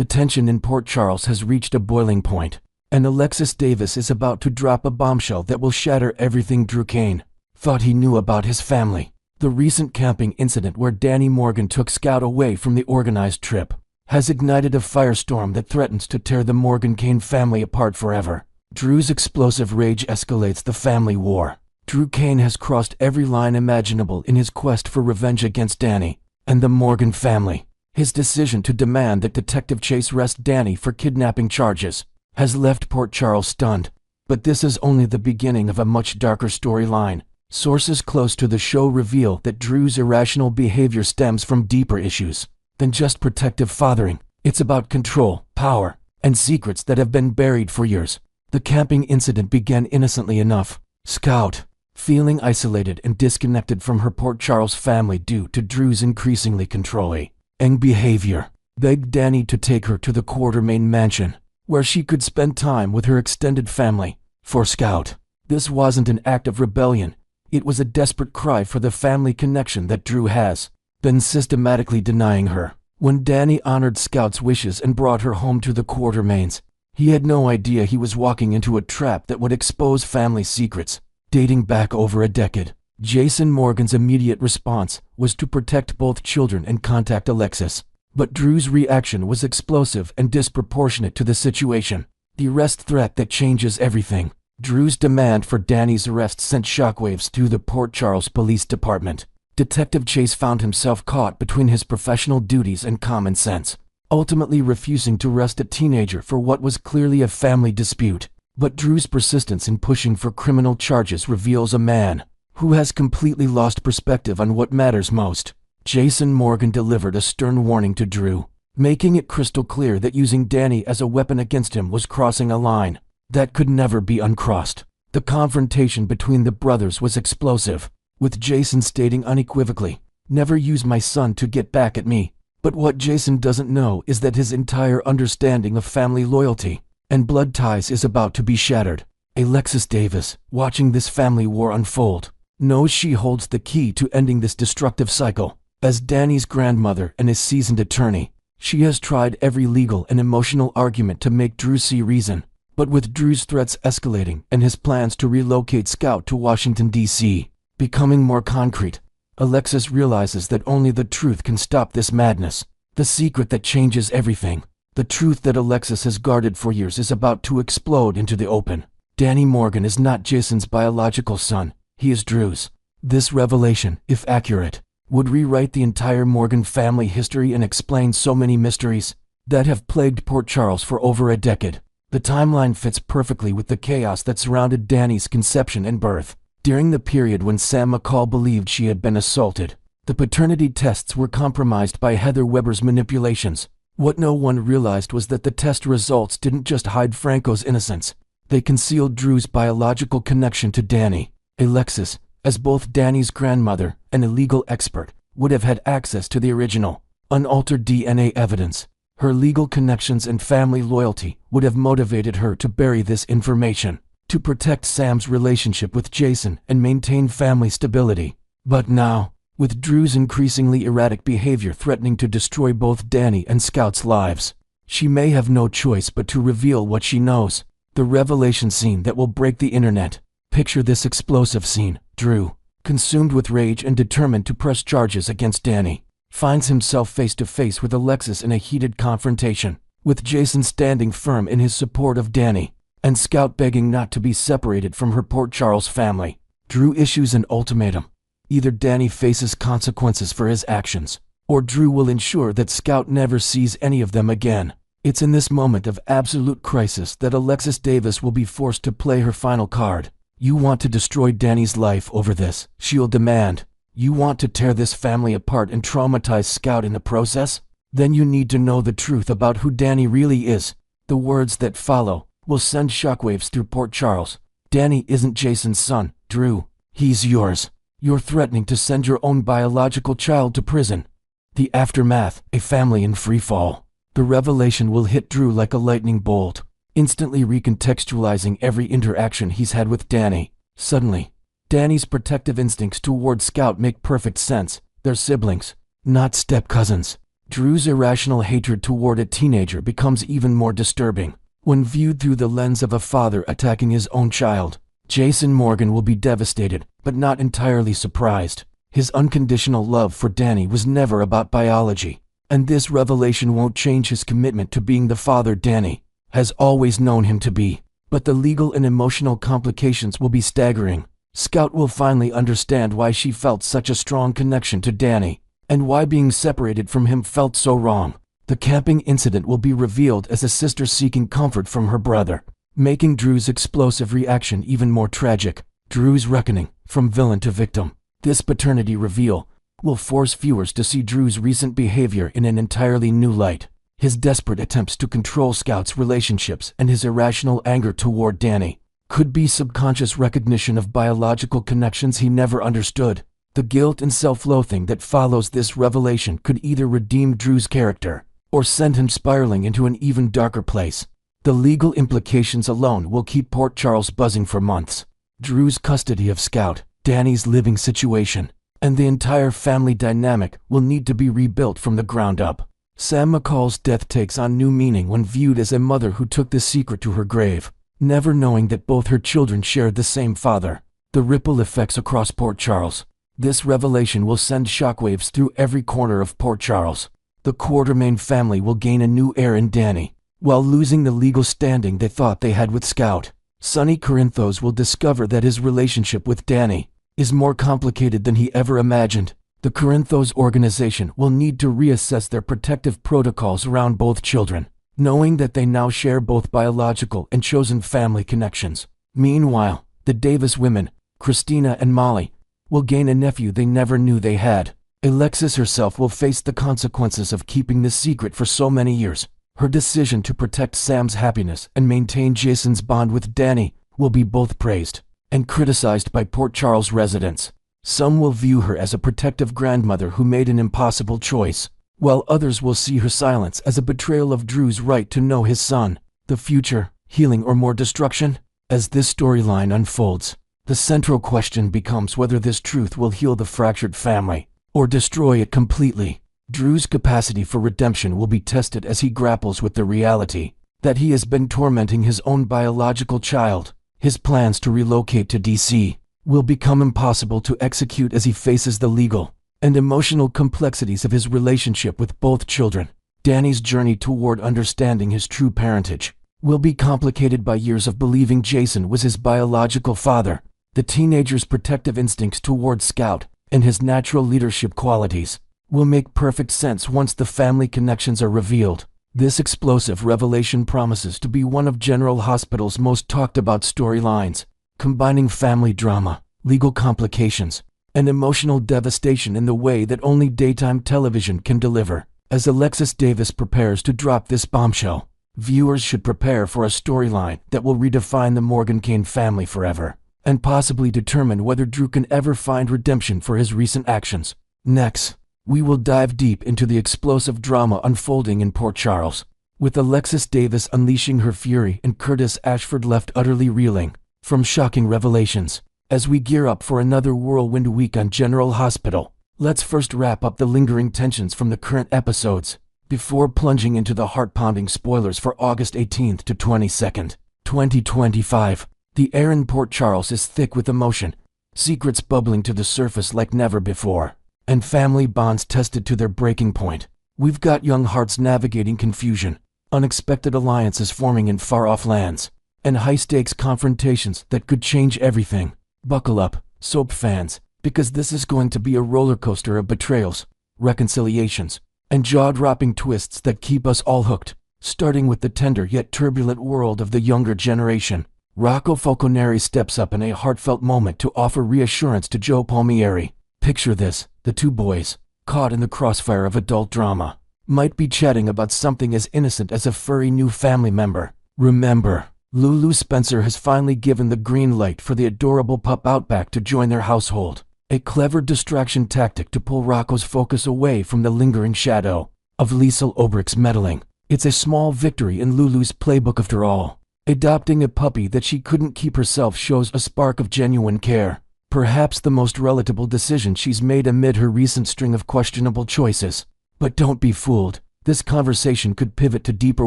The tension in Port Charles has reached a boiling point, and Alexis Davis is about to drop a bombshell that will shatter everything Drew Kane thought he knew about his family. The recent camping incident where Danny Morgan took Scout away from the organized trip has ignited a firestorm that threatens to tear the Morgan-Kane family apart forever. Drew's explosive rage escalates the family war. Drew Kane has crossed every line imaginable in his quest for revenge against Danny and the Morgan family. His decision to demand that Detective Chase arrest Danny for kidnapping charges has left Port Charles stunned. But this is only the beginning of a much darker storyline. Sources close to the show reveal that Drew's irrational behavior stems from deeper issues than just protective fathering. It's about control, power, and secrets that have been buried for years. The camping incident began innocently enough. Scout, feeling isolated and disconnected from her Port Charles family due to Drew's increasingly controlling behavior, begged Danny to take her to the Quartermain mansion, where she could spend time with her extended family. For Scout, this wasn't an act of rebellion. It was a desperate cry for the family connection that Drew has been systematically denying her. When Danny honored Scout's wishes and brought her home to the Quartermains, he had no idea he was walking into a trap that would expose family secrets dating back over a decade. Jason Morgan's immediate response was to protect both children and contact Alexis. But Drew's reaction was explosive and disproportionate to the situation. The arrest threat that changes everything. Drew's demand for Danny's arrest sent shockwaves through the Port Charles Police Department. Detective Chase found himself caught between his professional duties and common sense, ultimately refusing to arrest a teenager for what was clearly a family dispute. But Drew's persistence in pushing for criminal charges reveals a man who has completely lost perspective on what matters most. Jason Morgan delivered a stern warning to Drew, making it crystal clear that using Danny as a weapon against him was crossing a line that could never be uncrossed. The confrontation between the brothers was explosive, with Jason stating unequivocally, "Never use my son to get back at me." But what Jason doesn't know is that his entire understanding of family loyalty and blood ties is about to be shattered. Alexis Davis, watching this family war unfold, knows she holds the key to ending this destructive cycle. As Danny's grandmother and his seasoned attorney, she has tried every legal and emotional argument to make Drew see reason. But with Drew's threats escalating and his plans to relocate Scout to Washington, D.C., becoming more concrete, Alexis realizes that only the truth can stop this madness. The secret that changes everything. The truth that Alexis has guarded for years is about to explode into the open. Danny Morgan is not Jason's biological son. He is Drew's. This revelation, if accurate, would rewrite the entire Morgan family history and explain so many mysteries that have plagued Port Charles for over a decade. The timeline fits perfectly with the chaos that surrounded Danny's conception and birth. During the period when Sam McCall believed she had been assaulted, the paternity tests were compromised by Heather Weber's manipulations. What no one realized was that the test results didn't just hide Franco's innocence. They concealed Drew's biological connection to Danny. Alexis, as both Danny's grandmother and a legal expert, would have had access to the original, unaltered DNA evidence. Her legal connections and family loyalty would have motivated her to bury this information, to protect Sam's relationship with Jason and maintain family stability. But now, with Drew's increasingly erratic behavior threatening to destroy both Danny and Scout's lives, she may have no choice but to reveal what she knows. The revelation scene that will break the internet. Picture this explosive scene. Drew, consumed with rage and determined to press charges against Danny, finds himself face to face with Alexis in a heated confrontation, with Jason standing firm in his support of Danny, and Scout begging not to be separated from her Port Charles family. Drew issues an ultimatum. Either Danny faces consequences for his actions, or Drew will ensure that Scout never sees any of them again. It's in this moment of absolute crisis that Alexis Davis will be forced to play her final card. You want to destroy Danny's life over this, she'll demand. You want to tear this family apart and traumatize Scout in the process? Then you need to know the truth about who Danny really is. The words that follow will send shockwaves through Port Charles. Danny isn't Jason's son, Drew. He's yours. You're threatening to send your own biological child to prison. The aftermath, a family in free fall. The revelation will hit Drew like a lightning bolt, instantly recontextualizing every interaction he's had with Danny. Suddenly, Danny's protective instincts toward Scout make perfect sense. They're siblings, not step-cousins. Drew's irrational hatred toward a teenager becomes even more disturbing. When viewed through the lens of a father attacking his own child, Jason Morgan will be devastated, but not entirely surprised. His unconditional love for Danny was never about biology, and this revelation won't change his commitment to being the father Danny has always known him to be. But the legal and emotional complications will be staggering. Scout will finally understand why she felt such a strong connection to Danny, and why being separated from him felt so wrong. The camping incident will be revealed as a sister seeking comfort from her brother, making Drew's explosive reaction even more tragic. Drew's reckoning, from villain to victim. This paternity reveal will force viewers to see Drew's recent behavior in an entirely new light. His desperate attempts to control Scout's relationships and his irrational anger toward Danny could be subconscious recognition of biological connections he never understood. The guilt and self-loathing that follows this revelation could either redeem Drew's character or send him spiraling into an even darker place. The legal implications alone will keep Port Charles buzzing for months. Drew's custody of Scout, Danny's living situation, and the entire family dynamic will need to be rebuilt from the ground up. Sam McCall's death takes on new meaning when viewed as a mother who took the secret to her grave, never knowing that both her children shared the same father. The ripple effects across Port Charles. This revelation will send shockwaves through every corner of Port Charles. The Quartermain family will gain a new heir in Danny, while losing the legal standing they thought they had with Scout. Sonny Corinthos will discover that his relationship with Danny is more complicated than he ever imagined. The Corinthos organization will need to reassess their protective protocols around both children, knowing that they now share both biological and chosen family connections. Meanwhile, the Davis women, Christina and Molly, will gain a nephew they never knew they had. Alexis herself will face the consequences of keeping this secret for so many years. Her decision to protect Sam's happiness and maintain Jason's bond with Danny will be both praised and criticized by Port Charles residents. Some will view her as a protective grandmother who made an impossible choice, while others will see her silence as a betrayal of Drew's right to know his son. The future, healing or more destruction? As this storyline unfolds, the central question becomes whether this truth will heal the fractured family or destroy it completely. Drew's capacity for redemption will be tested as he grapples with the reality that he has been tormenting his own biological child. His plans to relocate to DC will become impossible to execute as he faces the legal and emotional complexities of his relationship with both children. Danny's journey toward understanding his true parentage will be complicated by years of believing Jason was his biological father. The teenager's protective instincts toward Scout and his natural leadership qualities will make perfect sense once the family connections are revealed. This explosive revelation promises to be one of General Hospital's most talked about storylines, combining family drama, legal complications, and emotional devastation in the way that only daytime television can deliver. As Alexis Davis prepares to drop this bombshell, viewers should prepare for a storyline that will redefine the Morgan Kane family forever, and possibly determine whether Drew can ever find redemption for his recent actions. Next, we will dive deep into the explosive drama unfolding in Port Charles, with Alexis Davis unleashing her fury and Curtis Ashford left utterly reeling from shocking revelations. As we gear up for another whirlwind week on General Hospital, let's first wrap up the lingering tensions from the current episodes, before plunging into the heart-pounding spoilers for August 18th to 22nd, 2025. The air in Port Charles is thick with emotion, secrets bubbling to the surface like never before, and family bonds tested to their breaking point. We've got young hearts navigating confusion, unexpected alliances forming in far-off lands, and high-stakes confrontations that could change everything. Buckle up, soap fans, because this is going to be a roller coaster of betrayals, reconciliations, and jaw-dropping twists that keep us all hooked, starting with the tender yet turbulent world of the younger generation. Rocco Falconeri steps up in a heartfelt moment to offer reassurance to Joe Palmieri. Picture this: the two boys, caught in the crossfire of adult drama, might be chatting about something as innocent as a furry new family member. Remember, Lulu Spencer has finally given the green light for the adorable pup Outback to join their household, a clever distraction tactic to pull Rocco's focus away from the lingering shadow of Liesl Obrick's meddling. It's a small victory in Lulu's playbook after all. Adopting a puppy that she couldn't keep herself shows a spark of genuine care, perhaps the most relatable decision she's made amid her recent string of questionable choices. But don't be fooled. This conversation could pivot to deeper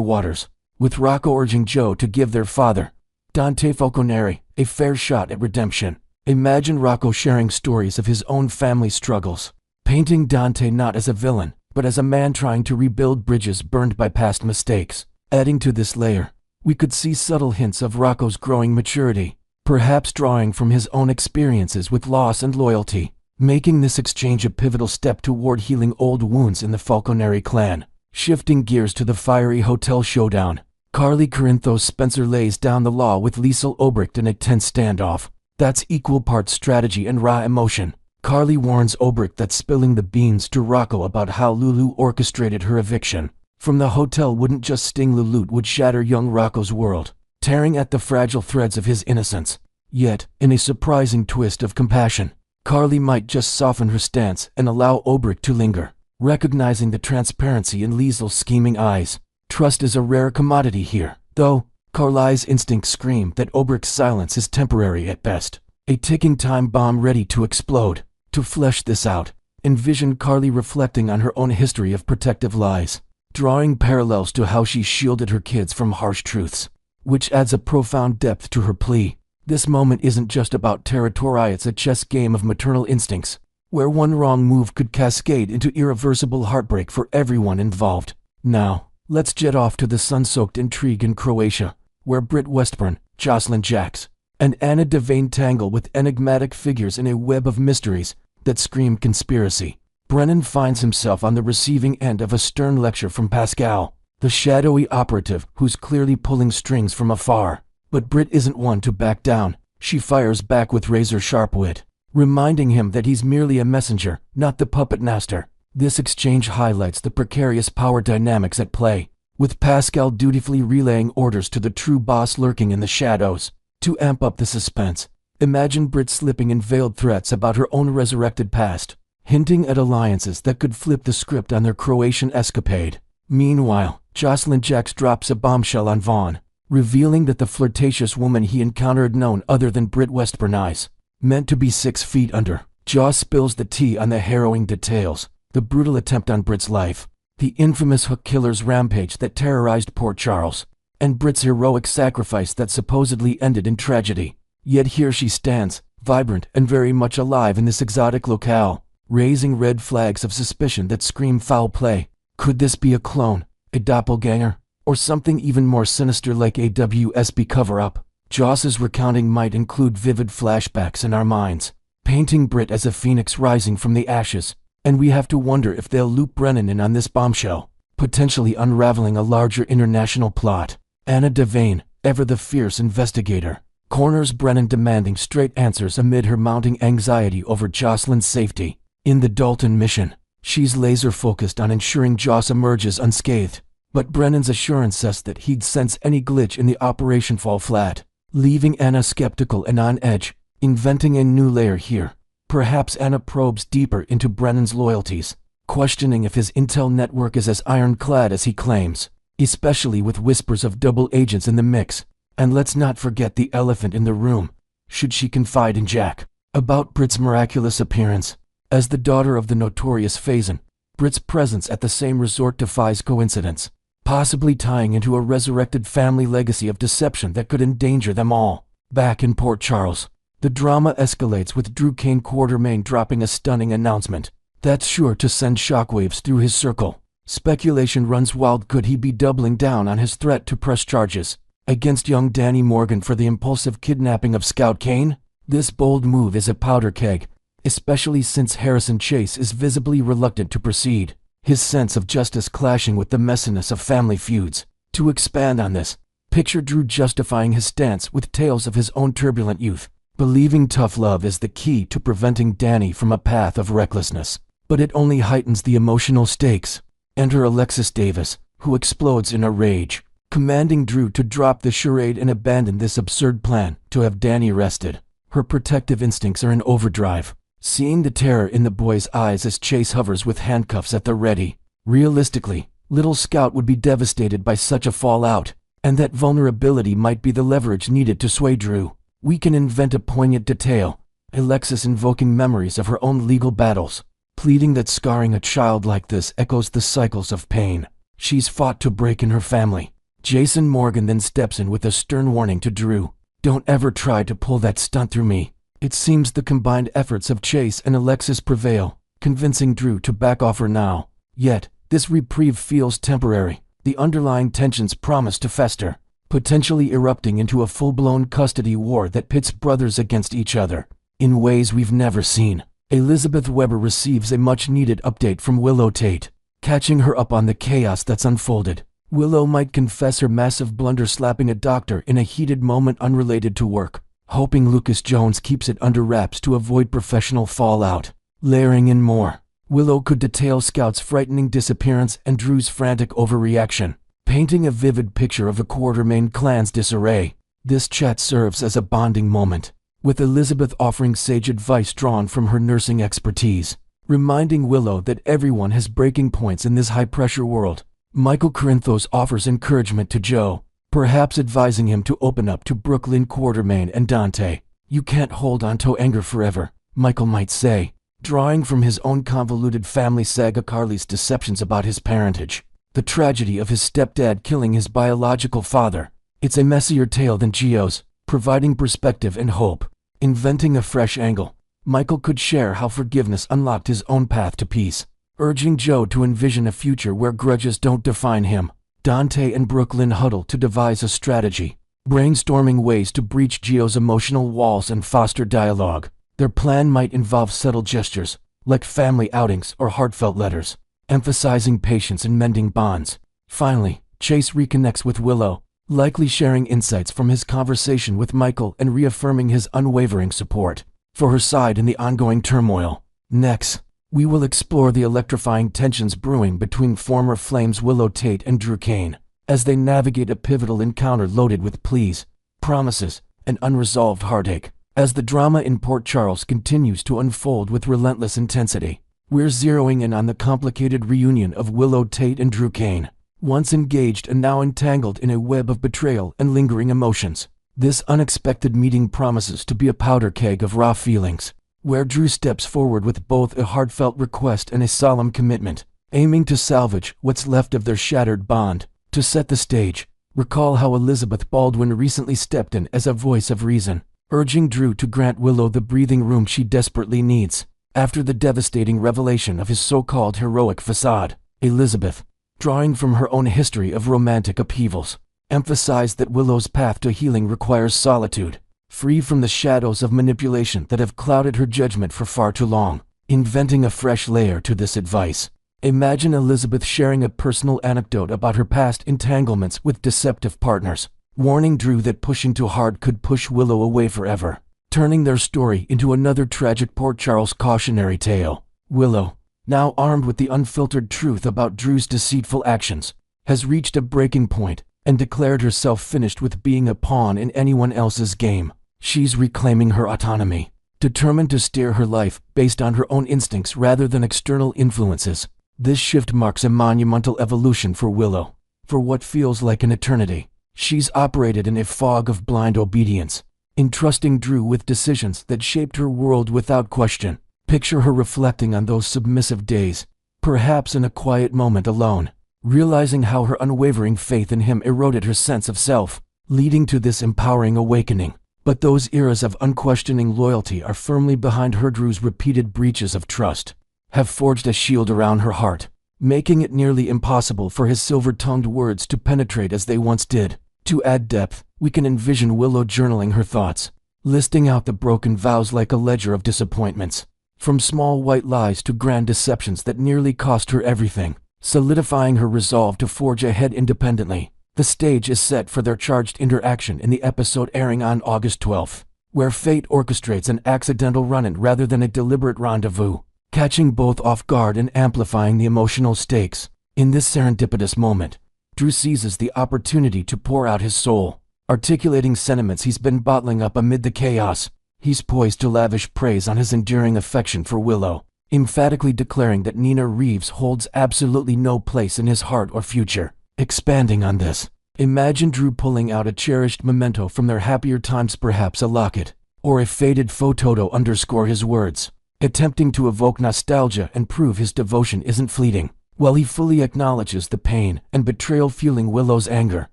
waters, with Rocco urging Joe to give their father, Dante Falconeri, a fair shot at redemption. Imagine Rocco sharing stories of his own family struggles, painting Dante not as a villain, but as a man trying to rebuild bridges burned by past mistakes. Adding to this layer, we could see subtle hints of Rocco's growing maturity, perhaps drawing from his own experiences with loss and loyalty, making this exchange a pivotal step toward healing old wounds in the Falconeri clan. Shifting gears to the fiery hotel showdown, Carly Corinthos Spencer lays down the law with Liesl Obrecht in a tense standoff. That's equal parts strategy and raw emotion. Carly warns Obrecht that spilling the beans to Rocco about how Lulu orchestrated her eviction from the hotel wouldn't just sting Lulu, it would shatter young Rocco's world, tearing at the fragile threads of his innocence. Yet, in a surprising twist of compassion, Carly might just soften her stance and allow Obrecht to linger, recognizing the transparency in Liesl's scheming eyes. Trust is a rare commodity here, though. Carly's instincts scream that Obrecht's silence is temporary at best, a ticking time bomb ready to explode. To flesh this out, envision Carly reflecting on her own history of protective lies, drawing parallels to how she shielded her kids from harsh truths, which adds a profound depth to her plea. This moment isn't just about territory, it's a chess game of maternal instincts, where one wrong move could cascade into irreversible heartbreak for everyone involved. Now, let's jet off to the sun-soaked intrigue in Croatia, where Britt Westburn, Jocelyn Jacks, and Anna Devane tangle with enigmatic figures in a web of mysteries that scream conspiracy. Brennan finds himself on the receiving end of a stern lecture from Pascal, the shadowy operative who's clearly pulling strings from afar. But Britt isn't one to back down. She fires back with razor-sharp wit, reminding him that he's merely a messenger, not the puppet master. This exchange highlights the precarious power dynamics at play, with Pascal dutifully relaying orders to the true boss lurking in the shadows. To amp up the suspense, imagine Britt slipping in veiled threats about her own resurrected past, hinting at alliances that could flip the script on their Croatian escapade. Meanwhile, Jocelyn Jacks drops a bombshell on Vaughn, revealing that the flirtatious woman he encountered none other than Britt Westburn eyes, meant to be 6 feet under. Joss spills the tea on the harrowing details, the brutal attempt on Britt's life, the infamous hook killer's rampage that terrorized Port Charles, and Britt's heroic sacrifice that supposedly ended in tragedy. Yet here she stands, vibrant and very much alive in this exotic locale, raising red flags of suspicion that scream foul play. Could this be a clone, a doppelganger, or something even more sinister like a WSB cover-up? Joss's recounting might include vivid flashbacks in our minds, painting Britt as a phoenix rising from the ashes, and we have to wonder if they'll loop Brennan in on this bombshell, potentially unraveling a larger international plot. Anna Devane, ever the fierce investigator, corners Brennan, demanding straight answers amid her mounting anxiety over Jocelyn's safety. In the Dalton mission, she's laser-focused on ensuring Joss emerges unscathed, but Brennan's assurance says that he'd sense any glitch in the operation fall flat, leaving Anna skeptical and on edge. Inventing a new layer here, perhaps Anna probes deeper into Brennan's loyalties, questioning if his intel network is as ironclad as he claims, especially with whispers of double agents in the mix. And let's not forget the elephant in the room. Should she confide in Jack about Britt's miraculous appearance? As the daughter of the notorious Faison, Britt's presence at the same resort defies coincidence, possibly tying into a resurrected family legacy of deception that could endanger them all. Back in Port Charles, the drama escalates with Drew Kane Quartermain dropping a stunning announcement that's sure to send shockwaves through his circle. Speculation runs wild. Could he be doubling down on his threat to press charges against young Danny Morgan for the impulsive kidnapping of Scout Kane? This bold move is a powder keg, especially since Harrison Chase is visibly reluctant to proceed, his sense of justice clashing with the messiness of family feuds. To expand on this, picture Drew justifying his stance with tales of his own turbulent youth, believing tough love is the key to preventing Danny from a path of recklessness. But it only heightens the emotional stakes. Enter Alexis Davis, who explodes in a rage, commanding Drew to drop the charade and abandon this absurd plan to have Danny arrested. Her protective instincts are in overdrive, seeing the terror in the boy's eyes as Chase hovers with handcuffs at the ready. Realistically, little Scout would be devastated by such a fallout, and that vulnerability might be the leverage needed to sway Drew. We can invent a poignant detail, Alexis invoking memories of her own legal battles, pleading that scarring a child like this echoes the cycles of pain she's fought to break in her family. Jason Morgan then steps in with a stern warning to Drew. Don't ever try to pull that stunt through me. It seems the combined efforts of Chase and Alexis prevail, convincing Drew to back off her now. Yet, this reprieve feels temporary. The underlying tensions promise to fester, potentially erupting into a full-blown custody war that pits brothers against each other in ways we've never seen. Elizabeth Weber receives a much-needed update from Willow Tate, catching her up on the chaos that's unfolded. Willow might confess her massive blunder slapping a doctor in a heated moment unrelated to work, hoping Lucas Jones keeps it under wraps to avoid professional fallout. Layering in more, Willow could detail Scout's frightening disappearance and Drew's frantic overreaction, painting a vivid picture of the Quartermain clan's disarray. This chat serves as a bonding moment, with Elizabeth offering sage advice drawn from her nursing expertise, reminding Willow that everyone has breaking points in this high-pressure world. Michael Corinthos offers encouragement to Joe, perhaps advising him to open up to Brooklyn Quartermain and Dante. You can't hold on to anger forever, Michael might say, drawing from his own convoluted family saga. Carly's deceptions about his parentage, the tragedy of his stepdad killing his biological father. It's a messier tale than Gio's, providing perspective and hope. Inventing a fresh angle, Michael could share how forgiveness unlocked his own path to peace, urging Joe to envision a future where grudges don't define him. Dante and Brooklyn huddle to devise a strategy, brainstorming ways to breach Gio's emotional walls and foster dialogue. Their plan might involve subtle gestures, like family outings or heartfelt letters, emphasizing patience and mending bonds. Finally, Chase reconnects with Willow, likely sharing insights from his conversation with Michael and reaffirming his unwavering support for her side in the ongoing turmoil. Next, we will explore the electrifying tensions brewing between former Flames Willow Tate and Drew Cain, as they navigate a pivotal encounter loaded with pleas, promises, and unresolved heartache. As the drama in Port Charles continues to unfold with relentless intensity, we're zeroing in on the complicated reunion of Willow Tate and Drew Cain, once engaged and now entangled in a web of betrayal and lingering emotions. This unexpected meeting promises to be a powder keg of raw feelings, where Drew steps forward with both a heartfelt request and a solemn commitment, aiming to salvage what's left of their shattered bond. To set the stage, recall how Elizabeth Baldwin recently stepped in as a voice of reason, urging Drew to grant Willow the breathing room she desperately needs. After the devastating revelation of his so-called heroic facade, Elizabeth, drawing from her own history of romantic upheavals, emphasized that Willow's path to healing requires solitude, free from the shadows of manipulation that have clouded her judgment for far too long. Inventing a fresh layer to this advice, imagine Elizabeth sharing a personal anecdote about her past entanglements with deceptive partners, warning Drew that pushing too hard could push Willow away forever, turning their story into another tragic Port Charles cautionary tale. Willow, now armed with the unfiltered truth about Drew's deceitful actions, has reached a breaking point and declared herself finished with being a pawn in anyone else's game. She's reclaiming her autonomy, determined to steer her life based on her own instincts rather than external influences. This shift marks a monumental evolution for Willow. For what feels like an eternity, she's operated in a fog of blind obedience, entrusting Drew with decisions that shaped her world without question. Picture her reflecting on those submissive days, perhaps in a quiet moment alone, realizing how her unwavering faith in him eroded her sense of self, leading to this empowering awakening. But those eras of unquestioning loyalty are firmly behind her. Drew's repeated breaches of trust have forged a shield around her heart, making it nearly impossible for his silver-tongued words to penetrate as they once did. To add depth, we can envision Willow journaling her thoughts, listing out the broken vows like a ledger of disappointments, from small white lies to grand deceptions that nearly cost her everything, solidifying her resolve to forge ahead independently. The stage is set for their charged interaction in the episode airing on August 12th, where fate orchestrates an accidental run-in rather than a deliberate rendezvous, catching both off guard and amplifying the emotional stakes. In this serendipitous moment, Drew seizes the opportunity to pour out his soul, articulating sentiments he's been bottling up amid the chaos. He's poised to lavish praise on his enduring affection for Willow, emphatically declaring that Nina Reeves holds absolutely no place in his heart or future. Expanding on this, imagine Drew pulling out a cherished memento from their happier times, perhaps a locket or a faded photo to underscore his words, attempting to evoke nostalgia and prove his devotion isn't fleeting. While he fully acknowledges the pain and betrayal fueling Willow's anger,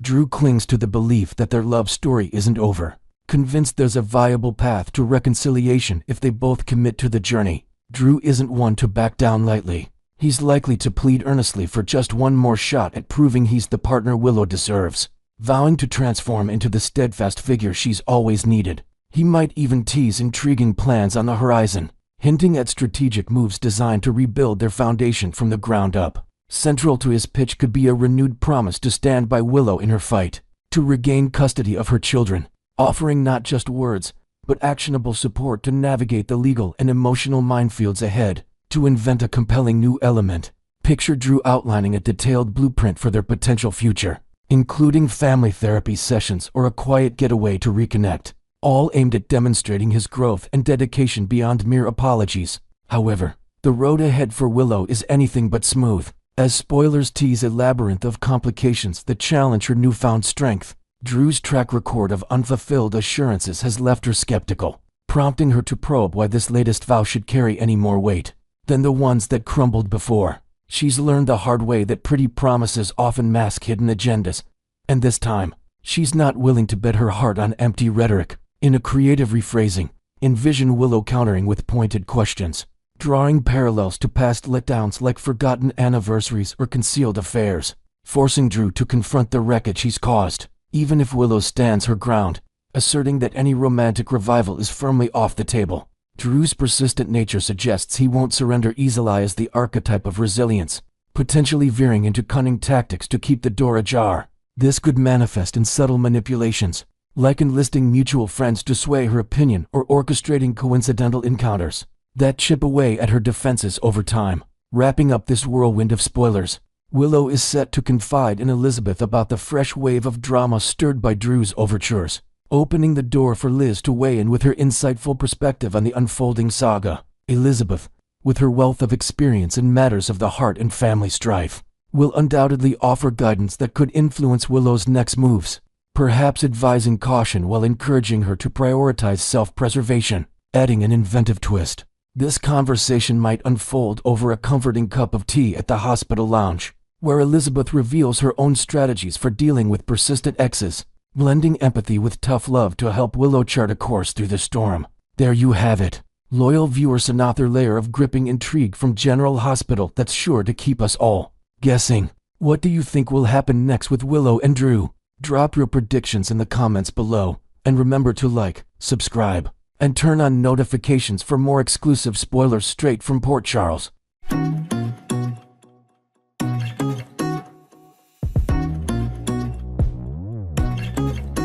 Drew clings to the belief that their love story isn't over, convinced there's a viable path to reconciliation if they both commit to the journey. Drew isn't one to back down lightly. He's likely to plead earnestly for just one more shot at proving he's the partner Willow deserves, vowing to transform into the steadfast figure she's always needed. He might even tease intriguing plans on the horizon, hinting at strategic moves designed to rebuild their foundation from the ground up. Central to his pitch could be a renewed promise to stand by Willow in her fight to regain custody of her children, offering not just words, but actionable support to navigate the legal and emotional minefields ahead. To invent a compelling new element, picture Drew outlining a detailed blueprint for their potential future, including family therapy sessions or a quiet getaway to reconnect, all aimed at demonstrating his growth and dedication beyond mere apologies. However, the road ahead for Willow is anything but smooth, as spoilers tease a labyrinth of complications that challenge her newfound strength. Drew's track record of unfulfilled assurances has left her skeptical, prompting her to probe why this latest vow should carry any more weight than the ones that crumbled before. She's learned the hard way that pretty promises often mask hidden agendas, and this time, she's not willing to bet her heart on empty rhetoric. In a creative rephrasing, envision Willow countering with pointed questions, drawing parallels to past letdowns like forgotten anniversaries or concealed affairs, forcing Drew to confront the wreckage he's caused. Even if Willow stands her ground, asserting that any romantic revival is firmly off the table, Drew's persistent nature suggests he won't surrender easily as the archetype of resilience, potentially veering into cunning tactics to keep the door ajar. This could manifest in subtle manipulations, like enlisting mutual friends to sway her opinion or orchestrating coincidental encounters that chip away at her defenses over time. Wrapping up this whirlwind of spoilers, Willow is set to confide in Elizabeth about the fresh wave of drama stirred by Drew's overtures, opening the door for Liz to weigh in with her insightful perspective on the unfolding saga. Elizabeth, with her wealth of experience in matters of the heart and family strife, will undoubtedly offer guidance that could influence Willow's next moves, perhaps advising caution while encouraging her to prioritize self-preservation. Adding an inventive twist, this conversation might unfold over a comforting cup of tea at the hospital lounge, where Elizabeth reveals her own strategies for dealing with persistent exes, blending empathy with tough love to help Willow chart a course through the storm. There you have it, loyal viewers, another layer of gripping intrigue from General Hospital that's sure to keep us all guessing. What do you think will happen next with Willow and Drew? Drop your predictions in the comments below, and remember to like, subscribe, and turn on notifications for more exclusive spoilers straight from Port Charles.